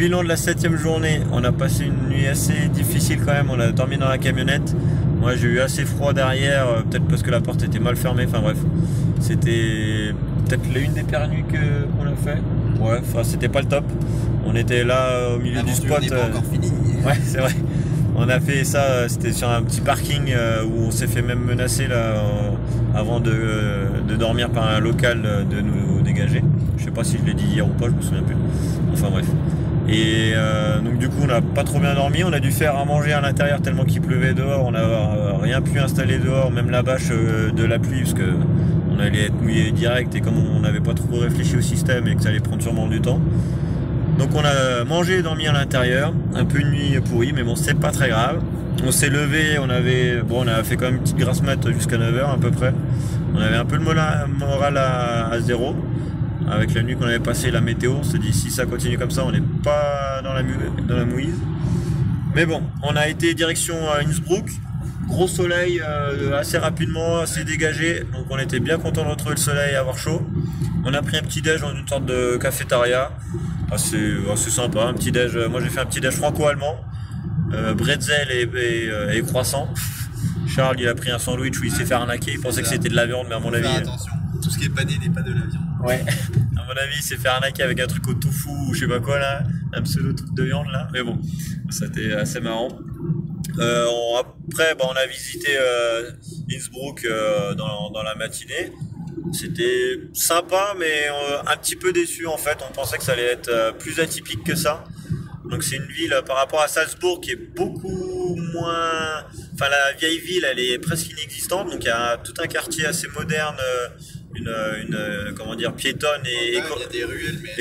bilan de la 7e journée, on a passé une nuit assez difficile quand même, on a dormi dans la camionnette. Moi j'ai eu assez froid derrière, peut-être parce que la porte était mal fermée, enfin bref. C'était peut-être l'une des pires nuits qu'on a fait. Ouais, enfin c'était pas le top. On était là au milieu du spot. N'est pas encore fini. Ouais, c'est vrai. On a fait ça, c'était sur un petit parking où on s'est fait même menacer là avant de dormir par un local de nous dégager. Je sais pas si je l'ai dit hier ou pas, je me souviens plus. Enfin bref. Et donc du coup on n'a pas trop bien dormi, on a dû faire à manger à l'intérieur tellement qu'il pleuvait dehors, on n'a rien pu installer dehors, même la bâche de la pluie parce que on allait être mouillé direct et comme on n'avait pas trop réfléchi au système et que ça allait prendre sûrement du temps. Donc on a mangé et dormi à l'intérieur, un peu une nuit pourrie, mais bon c'est pas très grave. On s'est levé, on a fait quand même une petite grasse mat jusqu'à 9 h à peu près. On avait un peu le moral à zéro, avec la nuit qu'on avait passée, la météo. On s'est dit si ça continue comme ça, on n'est pas dans la mouise. Mais bon, on a été direction Innsbruck, gros soleil assez rapidement, assez dégagé, donc on était bien content de retrouver le soleil et avoir chaud. On a pris un petit déj dans une sorte de cafétéria. Assez sympa, un petit déj. Moi j'ai fait un petit déj franco-allemand, bretzel et croissant. Charles il a pris un sandwich où il s'est fait arnaquer, il pensait que c'était de la viande, mais à mon avis. Attention, tout ce qui est pané n'est pas de la viande. Ouais, à mon avis il s'est fait arnaquer avec un truc au tofu ou je sais pas quoi là, un pseudo truc de viande là, mais bon, c'était assez marrant. Après on a visité Innsbruck dans la matinée. C'était sympa mais un petit peu déçu en fait, on pensait que ça allait être plus atypique que ça. Donc c'est une ville par rapport à Salzbourg qui est beaucoup moins... Enfin la vieille ville elle est presque inexistante, donc il y a tout un quartier assez moderne, comment dire, piétonne et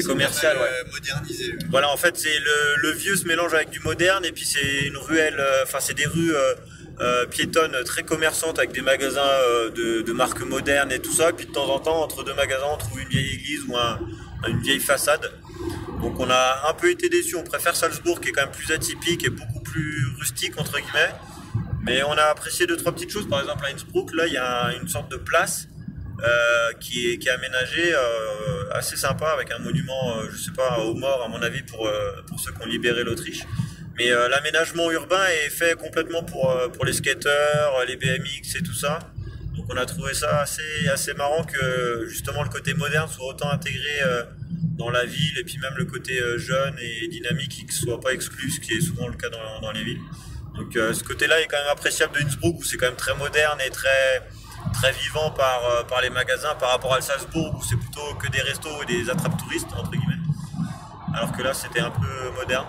commerciale, modernisée. Voilà, en fait c'est le vieux se mélange avec du moderne et puis c'est une ruelle, enfin c'est des rues piétonnes très commerçantes avec des magasins de marques modernes et tout ça, et puis de temps en temps entre deux magasins on trouve une vieille église ou une vieille façade. Donc on a un peu été déçus, on préfère Salzbourg qui est quand même plus atypique et beaucoup plus rustique entre guillemets, mais on a apprécié 2-3 petites choses. Par exemple à Innsbruck là il y a une sorte de place qui est aménagée assez sympa avec un monument je sais pas aux morts à mon avis pour ceux qui ont libéré l'Autriche. Mais l'aménagement urbain est fait complètement pour les skateurs, les BMX et tout ça. Donc on a trouvé ça assez marrant que justement le côté moderne soit autant intégré dans la ville, et puis même le côté jeune et dynamique qui ne soit pas exclu, ce qui est souvent le cas dans les villes. Donc ce côté-là est quand même appréciable de Innsbruck où c'est quand même très moderne et très vivant par les magasins par rapport à Salzbourg où c'est plutôt que des restos et des attrapes touristes entre guillemets. Alors que là c'était un peu moderne.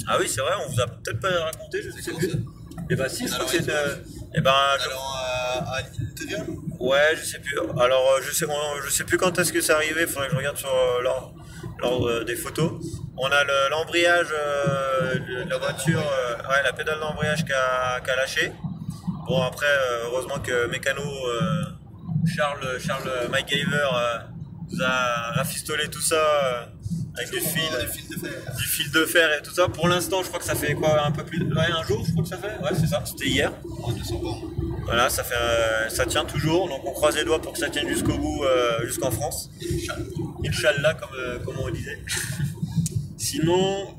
Ah oui, c'est vrai, on vous a peut-être pas raconté, je sais plus. Et bah si, je crois que c'est... à l'intérieur. Ouais, je sais plus. Alors je sais plus quand est-ce que c'est arrivé, il faudrait que je regarde sur l'ordre des photos. On a l'embrayage de la voiture, la pédale d'embrayage qui a lâché. Bon après, heureusement que mécano Charles MacGyver nous a rafistolé tout ça. Avec du fil de fer et tout ça. Pour l'instant, je crois que ça fait quoi, un peu plus un jour, je crois que ça fait. Ouais, c'est ça. C'était hier. Voilà, ça tient toujours. Donc on croise les doigts pour que ça tienne jusqu'au bout, jusqu'en France. Inch'Allah, comme on disait. Sinon,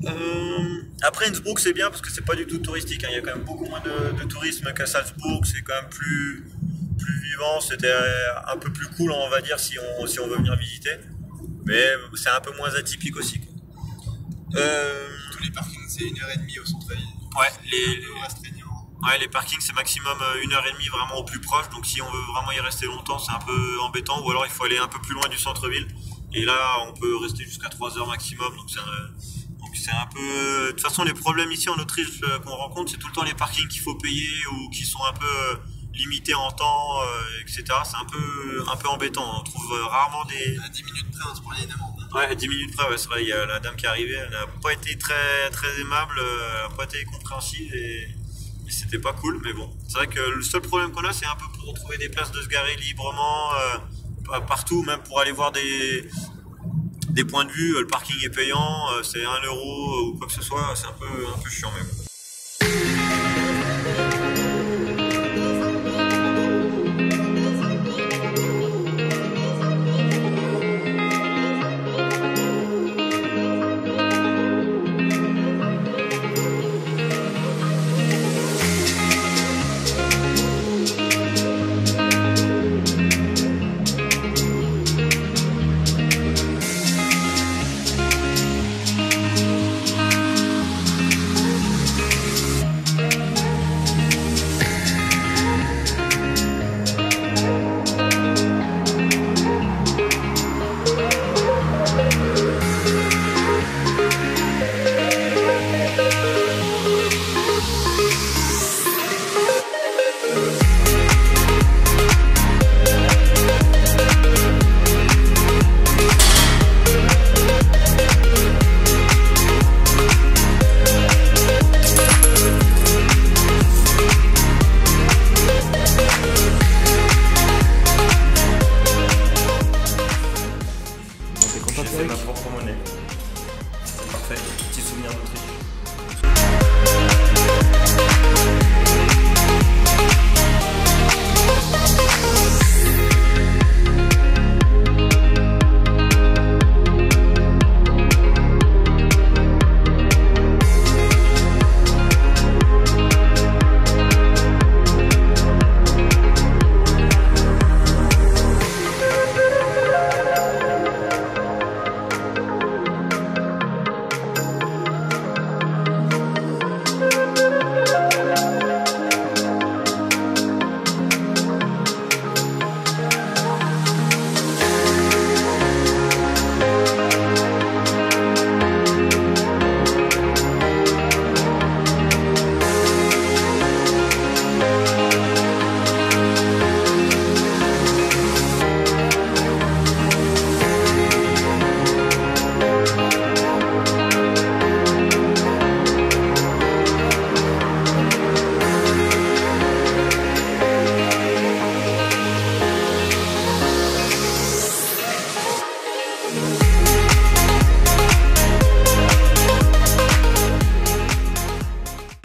après Innsbruck c'est bien parce que c'est pas du tout touristique. Hein. Il y a quand même beaucoup moins de tourisme qu'à Salzbourg. C'est quand même plus vivant. C'était un peu plus cool, on va dire, si on veut venir visiter. Mais c'est un peu moins atypique aussi. Tous les parkings c'est 1h30 au centre-ville. Ouais, les parkings c'est maximum 1h30 vraiment au plus proche. Donc si on veut vraiment y rester longtemps c'est un peu embêtant. Ou alors il faut aller un peu plus loin du centre-ville. Et là on peut rester jusqu'à 3 heures maximum. Donc c'est un peu... De toute façon les problèmes ici en Autriche qu'on rencontre c'est tout le temps les parkings qu'il faut payer ou qui sont un peu... limité en temps, etc. C'est un peu embêtant. On trouve rarement des... À 10 minutes près, on se prenait une amende. Ouais, à 10 minutes près, ouais, c'est vrai. Il y a la dame qui est arrivée, elle n'a pas été très aimable, elle n'a pas été compréhensive et c'était pas cool. Mais bon, c'est vrai que le seul problème qu'on a, c'est un peu pour retrouver des places de se garer librement, partout, même pour aller voir des points de vue. Le parking est payant, c'est 1 € ou quoi que ce soit, c'est un peu chiant, mais bon. c'est ma propre monnaie. C'est parfait, petit souvenir d'Autriche.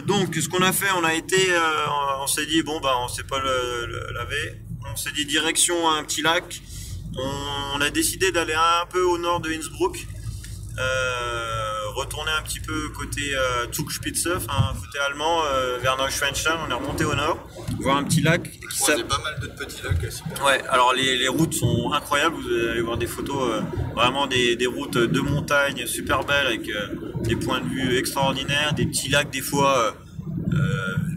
Donc ce qu'on a fait, on a été, on s'est dit bon bah on sait pas le laver, on s'est dit direction un petit lac, on a décidé d'aller un peu au nord de Innsbruck, retourner un petit peu côté Zugspitze, enfin côté allemand, vers Neuschwanstein, on est remonté au nord, voir un petit lac. Qui pas mal de petits lacs super. Ouais, alors les routes sont incroyables, vous allez voir des photos, vraiment des routes de montagne super belles avec des points de vue extraordinaires, des petits lacs des fois,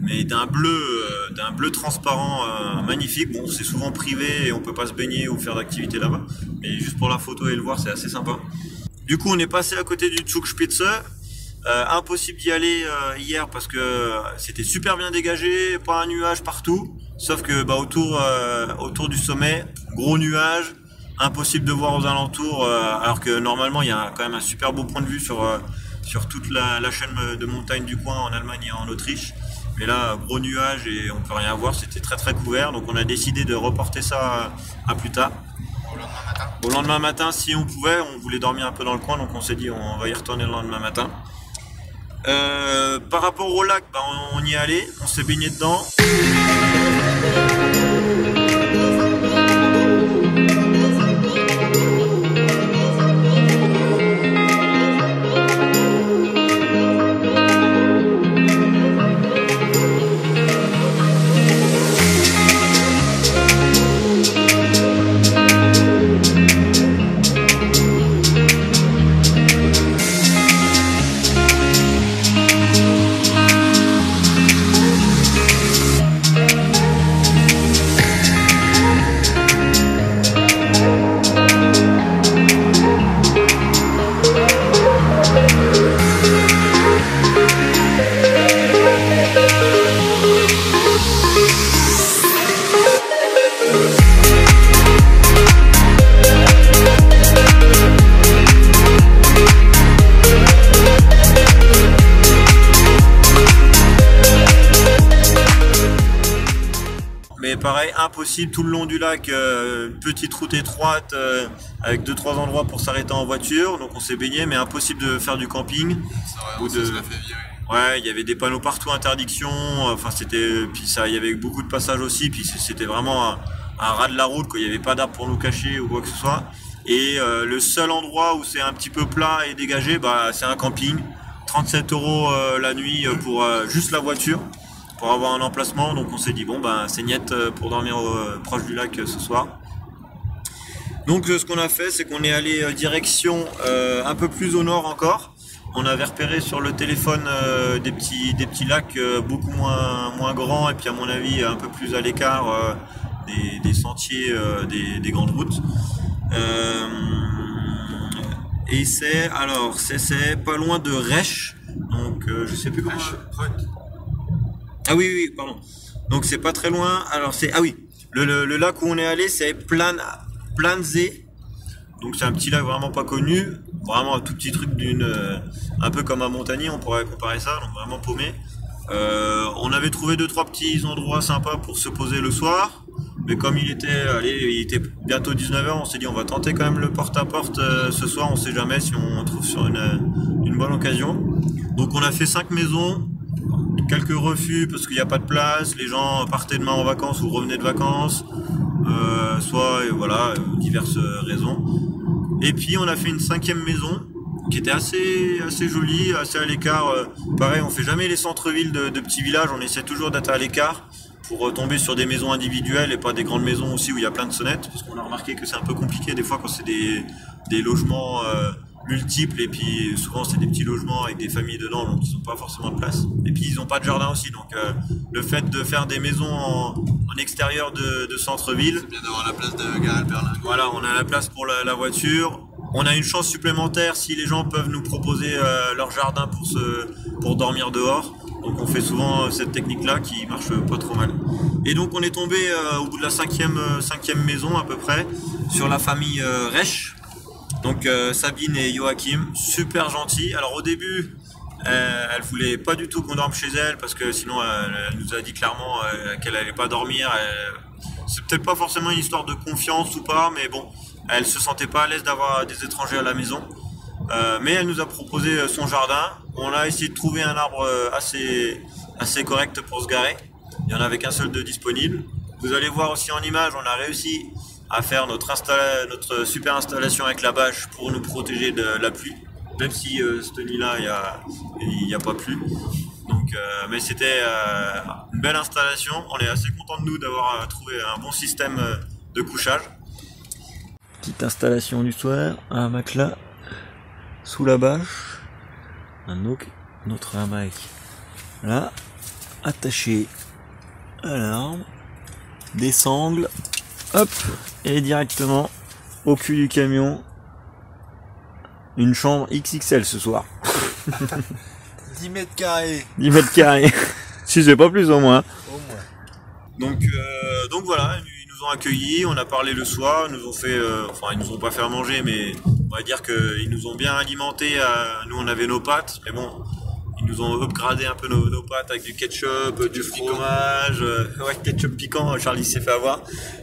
mais d'un bleu transparent magnifique. Bon, c'est souvent privé et on peut pas se baigner ou faire d'activité là-bas, mais juste pour la photo et le voir, c'est assez sympa. Du coup, on est passé à côté du Zugspitze. Impossible d'y aller hier parce que c'était super bien dégagé, pas un nuage partout, sauf que bah, autour du sommet, gros nuage, impossible de voir aux alentours, alors que normalement il y a quand même un super beau point de vue sur toute la chaîne de montagnes du coin en Allemagne et en Autriche. Mais là, gros nuage et on peut rien voir, c'était très très couvert, donc on a décidé de reporter ça à plus tard. Au lendemain matin, si on pouvait, on voulait dormir un peu dans le coin, donc on s'est dit on va y retourner le lendemain matin. Par rapport au lac, bah, on y est allé, on s'est baigné dedans. Mais pareil, impossible tout le long du lac, petite route étroite avec 2-3 endroits pour s'arrêter en voiture, donc on s'est baigné, mais impossible de faire du camping. Ou de... se la fait virer. Ouais, il y avait des panneaux partout, interdiction, enfin c'était, puis ça, il y avait beaucoup de passages aussi, puis c'était vraiment un ras de la route, quoi. Il n'y avait pas d'arbres pour nous cacher ou quoi que ce soit. Et le seul endroit où c'est un petit peu plat et dégagé, bah, c'est un camping. 37 € la nuit pour juste la voiture, pour avoir un emplacement. Donc on s'est dit bon bah c'est niette pour dormir proche du lac ce soir. Donc ce qu'on a fait, c'est qu'on est allé direction un peu plus au nord encore. On avait repéré sur le téléphone des petits lacs beaucoup moins grands et puis à mon avis un peu plus à l'écart des sentiers des grandes routes. Et c'est pas loin de Resch, donc je sais plus comment. Ah oui, pardon. Donc c'est pas très loin. Alors c'est le lac où on est allé, c'est Plansee. Donc c'est un petit lac vraiment pas connu, vraiment un tout petit truc un peu comme à Montagny, on pourrait comparer ça, donc vraiment paumé. On avait trouvé 2-3 petits endroits sympas pour se poser le soir, mais comme il était bientôt 19 h, on s'est dit on va tenter quand même le porte-à-porte ce soir, on sait jamais si on trouve sur une bonne occasion. Donc on a fait 5 maisons, quelques refus parce qu'il n'y a pas de place, les gens partaient demain en vacances ou revenaient de vacances, soit voilà, diverses raisons. Et puis on a fait une 5e maison qui était assez jolie, assez à l'écart. Pareil, on fait jamais les centres-villes de petits villages, on essaie toujours d'être à l'écart pour tomber sur des maisons individuelles et pas des grandes maisons aussi où il y a plein de sonnettes, parce qu'on a remarqué que c'est un peu compliqué des fois quand c'est des logements multiples, et puis souvent c'est des petits logements avec des familles dedans, donc ils n'ont pas forcément de place, et puis ils n'ont pas de jardin aussi, donc le fait de faire des maisons en extérieur de centre-ville, c'est bien d'avoir la place de garer le berlingot. Voilà, on a la place pour la voiture. On a une chance supplémentaire si les gens peuvent nous proposer leur jardin pour dormir dehors. Donc on fait souvent cette technique-là qui marche pas trop mal. Et donc on est tombé au bout de la cinquième maison à peu près sur la famille Resch. Donc Sabine et Joachim, super gentils. Alors au début, elle voulait pas du tout qu'on dorme chez elle parce que sinon elle nous a dit clairement qu'elle allait pas dormir. C'est peut-être pas forcément une histoire de confiance ou pas, mais bon, elle se sentait pas à l'aise d'avoir des étrangers à la maison. Mais elle nous a proposé son jardin. On a essayé de trouver un arbre assez correct pour se garer. Il n'y en avait qu'un seul de disponible. Vous allez voir aussi en image, on a réussi à faire notre super installation avec la bâche pour nous protéger de la pluie. Même si cette nuit-là, il n'y a pas plu. Donc, mais c'était une belle installation. On est assez content de nous d'avoir trouvé un bon système de couchage. Petite installation du soir, un matelas sous la bâche, notre hamac là, attaché à l'arbre, des sangles, hop, et directement au cul du camion, une chambre XXL ce soir. 10 mètres carrés. 10 mètres carrés, si c'est pas plus au moins. Au moins. Donc voilà, ils nous ont accueillis, on a parlé le soir, ils nous ont fait, ils nous ont pas fait à manger, mais on va dire qu'ils nous ont bien alimentés. Nous on avait nos pâtes, mais bon, ils nous ont upgradé un peu nos pâtes avec du ketchup, du fromage, ouais, ketchup piquant, Charlie s'est fait avoir,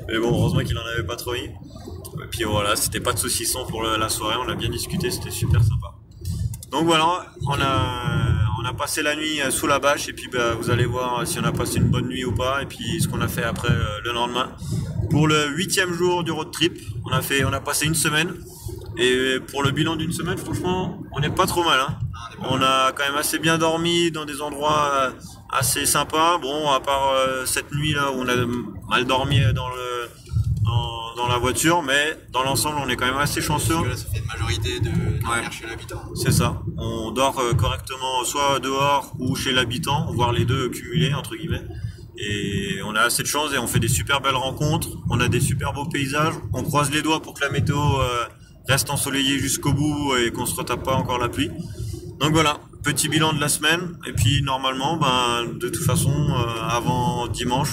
mais bon, heureusement qu'il en avait pas trop mis. Et puis voilà, c'était pas de saucisson pour la soirée, on a bien discuté, c'était super sympa. Donc voilà, on a passé la nuit sous la bâche, et puis vous allez voir si on a passé une bonne nuit ou pas, et puis ce qu'on a fait après le lendemain. Pour le 8e jour du road trip, on a passé une semaine, et pour le bilan d'une semaine, franchement, on n'est pas trop mal, hein. On a quand même assez bien dormi dans des endroits assez sympas. Bon, à part cette nuit là où on a mal dormi dans la voiture, mais dans l'ensemble on est quand même assez chanceux. Parce que là, ça fait une majorité de dormir chez l'habitant. C'est ça, on dort correctement soit dehors ou chez l'habitant, voire les deux cumulés entre guillemets. Et on a assez de chance et on fait des super belles rencontres, on a des super beaux paysages, on croise les doigts pour que la météo reste ensoleillée jusqu'au bout et qu'on se retape pas encore la pluie. Donc voilà, petit bilan de la semaine, et puis normalement, de toute façon, avant dimanche,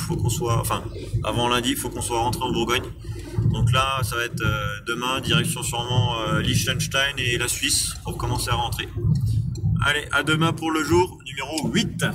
avant lundi, il faut qu'on soit rentré en Bourgogne. Donc là, ça va être demain, direction sûrement Liechtenstein et la Suisse pour commencer à rentrer. Allez, à demain pour le jour numéro 8.